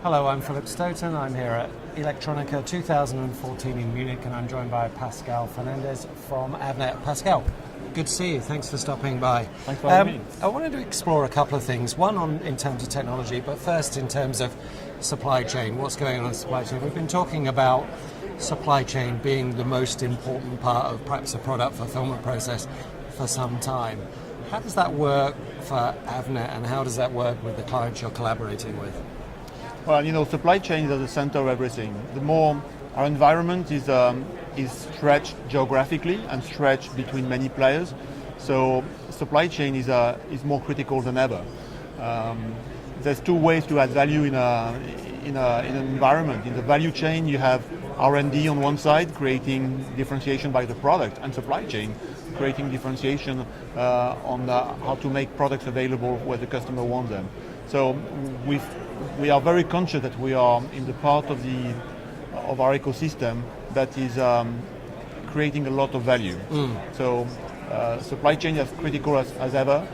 Hello, I'm Philip Stoughton. I'm here at Electronica 2014 in Munich, and I'm joined by Pascal Fernandez from Avnet. Pascal, good to see you. Thanks for stopping by. Thanks for having me. I wanted to explore a couple of things. One in terms of technology, but first in terms of supply chain. What's going on in supply chain? We've been talking about supply chain being the most important part of perhaps a product fulfillment process for some time. How does that work for Avnet, and how does that work with the clients you're collaborating with? Well, supply chain is at the center of everything. The more our environment is stretched geographically and stretched between many players, so supply chain is more critical than ever. There's two ways to add value in an environment. In the value chain, you have R&D on one side, creating differentiation by the product, and supply chain, creating differentiation on how to make products available where the customer wants them. So we are very conscious that we are in the part of our ecosystem that is creating a lot of value. So supply chain is critical as ever.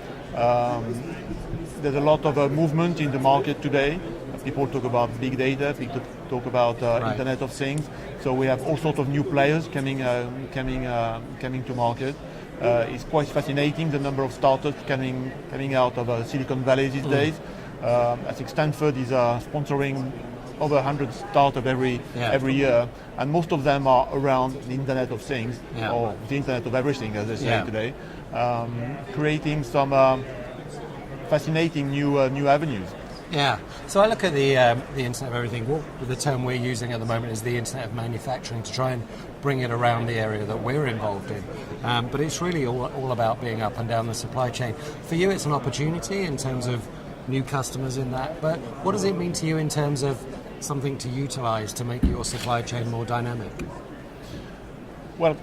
There's a lot of movement in the market today. People talk about big data, people talk about Right. Internet of Things. So we have all sorts of new players coming to market. It's quite fascinating, the number of startups coming out of Silicon Valley these days. I think Stanford is sponsoring over 100 startups every year, and most of them are around the Internet of Things, or the Internet of Everything, as they say today, creating some fascinating new avenues. Yeah. So I look at the Internet of Everything. The term we're using at the moment is the Internet of Manufacturing, to try and bring it around the area that we're involved in. But it's really all about being up and down the supply chain. For you, it's an opportunity in terms of new customers in that. But what does it mean to you in terms of something to utilize to make your supply chain more dynamic? Well,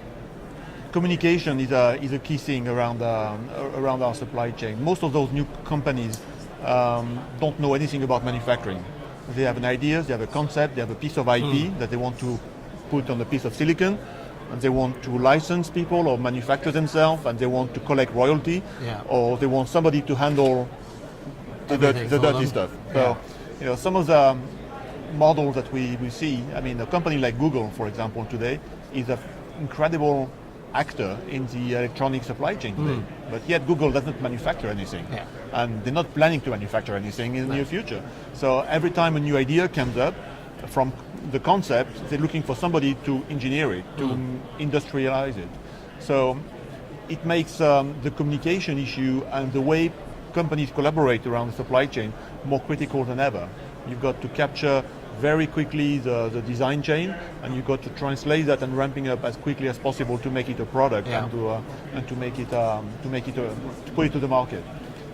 communication is a key thing around our supply chain. Most of those new companies don't know anything about manufacturing. They have an idea, they have a concept, they have a piece of IP that they want to put on a piece of silicon, and they want to license people or manufacture themselves, and they want to collect royalty, or they want somebody to handle the dirty stuff. So, some of the models that we see, I mean, a company like Google, for example, today is an incredible actor in the electronic supply chain today. But yet Google doesn't manufacture anything. And they're not planning to manufacture anything in the near future. So every time a new idea comes up, from the concept, they're looking for somebody to engineer it, to industrialize it. So it makes the communication issue and the way companies collaborate around the supply chain more critical than ever. You've got to capture very quickly the design chain, and you've got to translate that and ramping up as quickly as possible to make it a product and to put it to the market.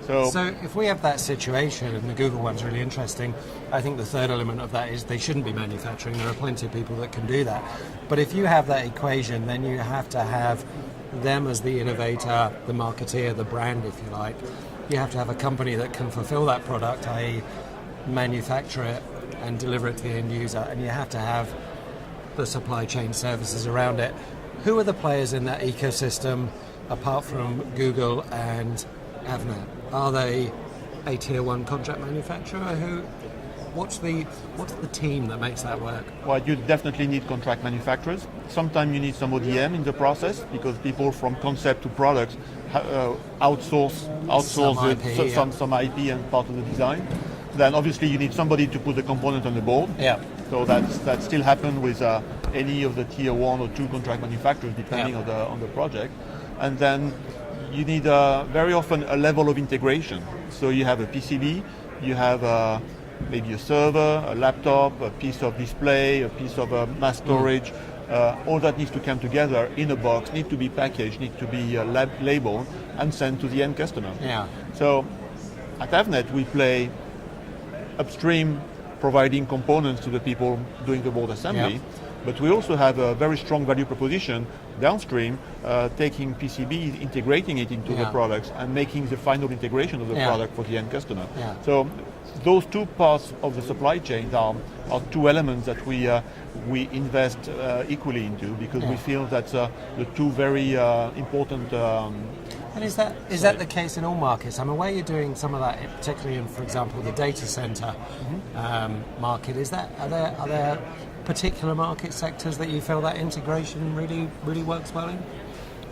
So if we have that situation, and the Google one's really interesting, I think the third element of that is they shouldn't be manufacturing. There are plenty of people that can do that. But if you have that equation, then you have to have them as the innovator, the marketeer, the brand, if you like. You have to have a company that can fulfill that product, i.e. manufacture it and deliver it to the end user, and you have to have the supply chain services around it. Who are the players in that ecosystem apart from Google and Avnet? Are they a tier one contract manufacturer? What's the team that makes that work? Well, you definitely need contract manufacturers. Sometimes you need some ODM in the process, because people from concept to products outsource some IP and part of the design. Then obviously you need somebody to put the component on the board. So that still happens with any of the tier one or two contract manufacturers, depending on the project. And then you need very often a level of integration. So you have a PCB, you have maybe a server, a laptop, a piece of display, a piece of mass storage. All that needs to come together in a box, need to be packaged, need to be labeled and sent to the end customer. So at Avnet we play upstream, providing components to the people doing the board assembly. But we also have a very strong value proposition downstream, taking PCBs, integrating it into the products, and making the final integration of the product for the end customer. So those two parts of the supply chain are two elements that we invest equally into, because we feel that's the two very important And is that the case in all markets? I'm aware you're doing some of that, particularly in, for example, the data center market. Are there particular market sectors that you feel that integration really works well in?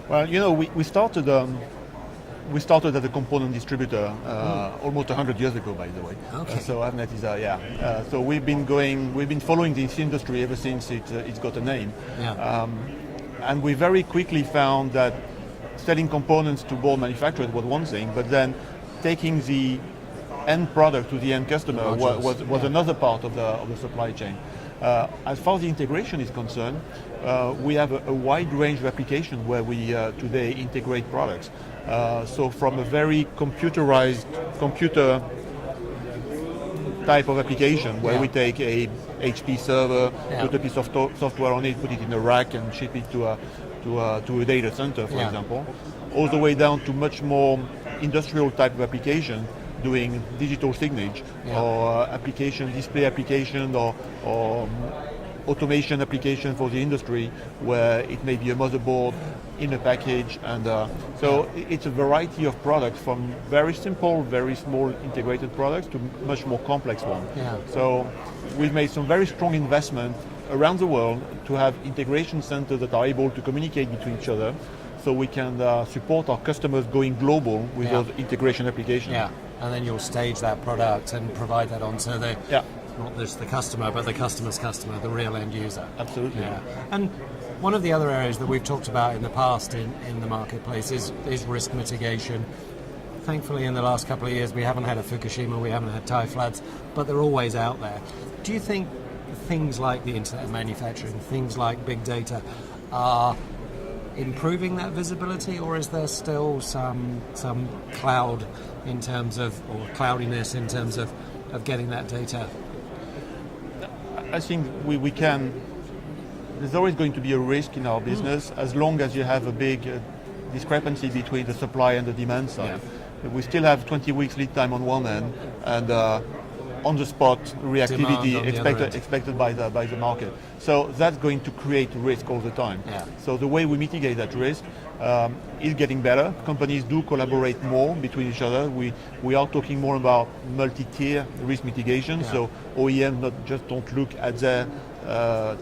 Well, we started as a component distributor almost 100 years ago, by the way. Okay. So Avnet is so we've been following this industry ever since it's got a name. Yeah. And we very quickly found that selling components to board manufacturers was one thing, but then taking the end product to the end customer was another part of the supply chain. As far as the integration is concerned, we have a wide range of applications where we today integrate products. So from a very computer type of application where we take a HP server, put a piece of software on it, put it in a rack and ship it to a data center, for example, all the way down to much more industrial type of application, doing digital signage or display application or automation application for the industry, where it may be a motherboard in a package, and it's a variety of products, from very simple, very small integrated products to much more complex ones. Yeah. So we've made some very strong investment around the world to have integration centers that are able to communicate between each other, so we can support our customers going global with those integration applications. Yeah, and then you'll stage that product and provide that onto the not just the customer, but the customer's customer, the real end user. Absolutely. Yeah. And one of the other areas that we've talked about in the past in the marketplace is risk mitigation. Thankfully, in the last couple of years, we haven't had a Fukushima, we haven't had Thai floods, but they're always out there. Do you think things like the Internet of Manufacturing, things like big data, are improving that visibility, or is there still some cloud in terms of, or cloudiness in terms of getting that data? I think we can. There's always going to be a risk in our business as long as you have a big discrepancy between the supply and the demand side. Yeah. We still have 20 weeks lead time on one end, and on-the-spot reactivity expected by the market. So that's going to create risk all the time. Yeah. So the way we mitigate that risk is getting better. Companies do collaborate more between each other. We are talking more about multi-tier risk mitigation. Yeah. So OEM don't look at their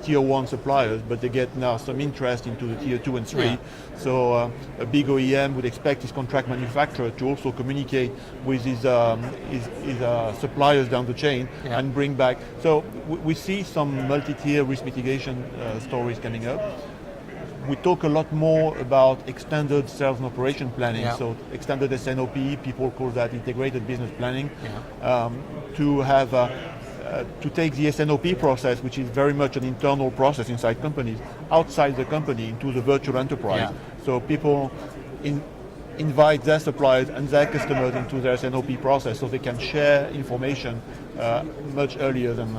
tier 1 suppliers, but they get now some interest into the tier 2 and 3. Yeah. So a big OEM would expect his contract manufacturer to also communicate with his suppliers down the chain and bring back. So we see some multi-tier risk mitigation stories coming up. We talk a lot more about extended sales and operation planning, so extended SNOP, people call that integrated business planning, to have to take the SNOP process, which is very much an internal process inside companies, outside the company into the virtual enterprise. Yeah. So people invite their suppliers and their customers into their SNOP process, so they can share information much earlier than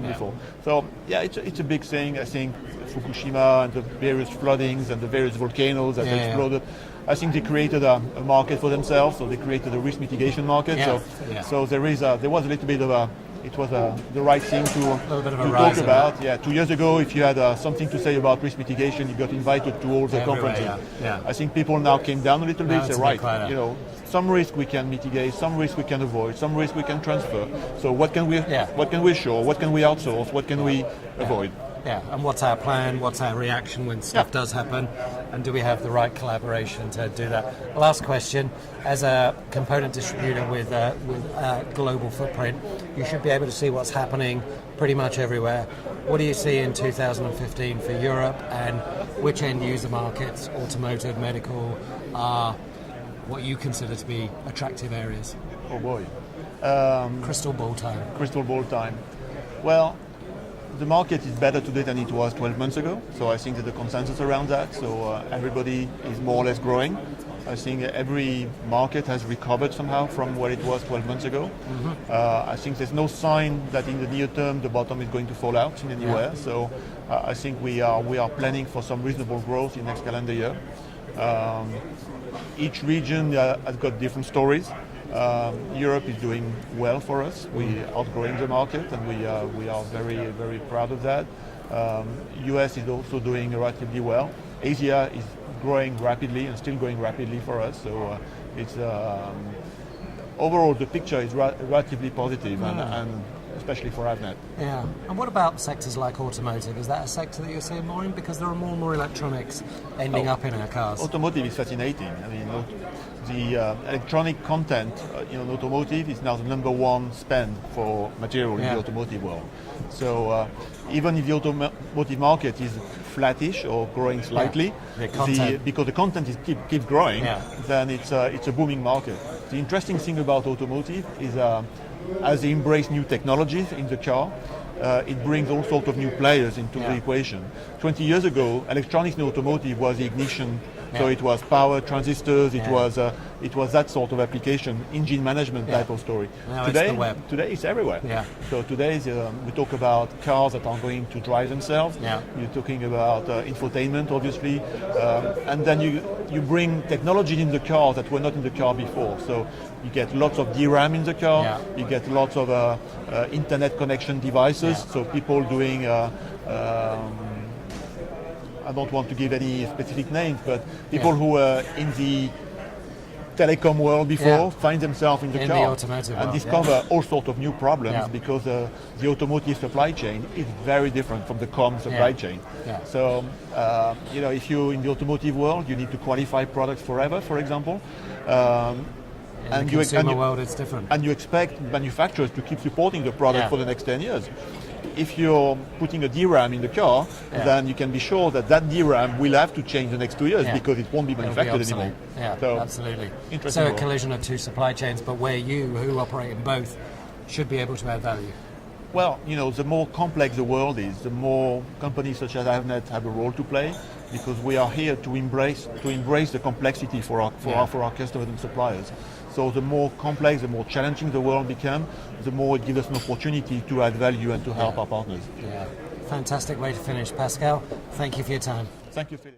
before. So it's a big thing. I think Fukushima and the various floodings and the various volcanoes that exploded, I think they created a market for themselves. So they created a risk mitigation market. So there was a little bit of it was the right thing to talk about. Yeah, 2 years ago, if you had something to say about risk mitigation, you got invited to all the conferences. Yeah. I think people now came down a little bit. Say, right, some risk we can mitigate, some risk we can avoid, some risk we can transfer. So what can we assure? What can we outsource? What can we avoid? Yeah, and what's our plan? What's our reaction when stuff does happen? And do we have the right collaboration to do that? Last question: as a component distributor with a global footprint, you should be able to see what's happening pretty much everywhere. What do you see in 2015 for Europe, and which end user markets, automotive, medical, are what you consider to be attractive areas? Oh boy. Crystal ball time. Crystal ball time. Well, the market is better today than it was 12 months ago, so I think there's a consensus around that. So everybody is more or less growing. I think every market has recovered somehow from what it was 12 months ago. Mm-hmm. I think there's no sign that in the near term the bottom is going to fall out in anywhere. So I think we are planning for some reasonable growth in next calendar year. Each region has got different stories. Europe is doing well for us. We are outgrowing the market, and we are very, very proud of that. US is also doing relatively well. Asia is growing rapidly and still growing rapidly for us. So it's overall the picture is relatively positive, and especially for Avnet. Yeah. And what about sectors like automotive? Is that a sector that you're seeing more in? Because there are more and more electronics ending up in our cars. Automotive is fascinating. I mean, the electronic content in automotive is now the number one spend for material in the automotive world. So even if the automotive market is flattish or growing slightly, because the content keeps growing, then it's a booming market. The interesting thing about automotive is as they embrace new technologies in the car, it brings all sorts of new players into the equation. 20 years ago, electronics in automotive was the ignition, so it was power, transistors, it was that sort of application, engine management type of story. Now today, it's the web. Today it's everywhere. So today we talk about cars that are going to drive themselves. You're talking about infotainment, obviously, and then you bring technologies in the car that were not in the car before. So you get lots of DRAM in the car. You get lots of internet connection devices. So people doing. I don't want to give any specific names, but people who were in the telecom world before find themselves in the car the automotive and world, discover all sorts of new problems because the automotive supply chain is very different from the comm supply chain. So, if you're in the automotive world, you need to qualify products forever, for example. In the consumer world, it's different. And you expect manufacturers to keep supporting the product for the next 10 years. If you're putting a DRAM in the car, then you can be sure that DRAM will have to change the next 2 years because it won't be manufactured anymore. So, absolutely. Interesting. So a collision of two supply chains, but where you, who operate in both, should be able to add value. Well, the more complex the world is, the more companies such as Avnet have a role to play, because we are here to embrace the complexity for our customers and suppliers. So the more complex, the more challenging the world becomes, the more it gives us an opportunity to add value and to help our partners. Fantastic way to finish. Pascal, thank you for your time. Thank you, Philip.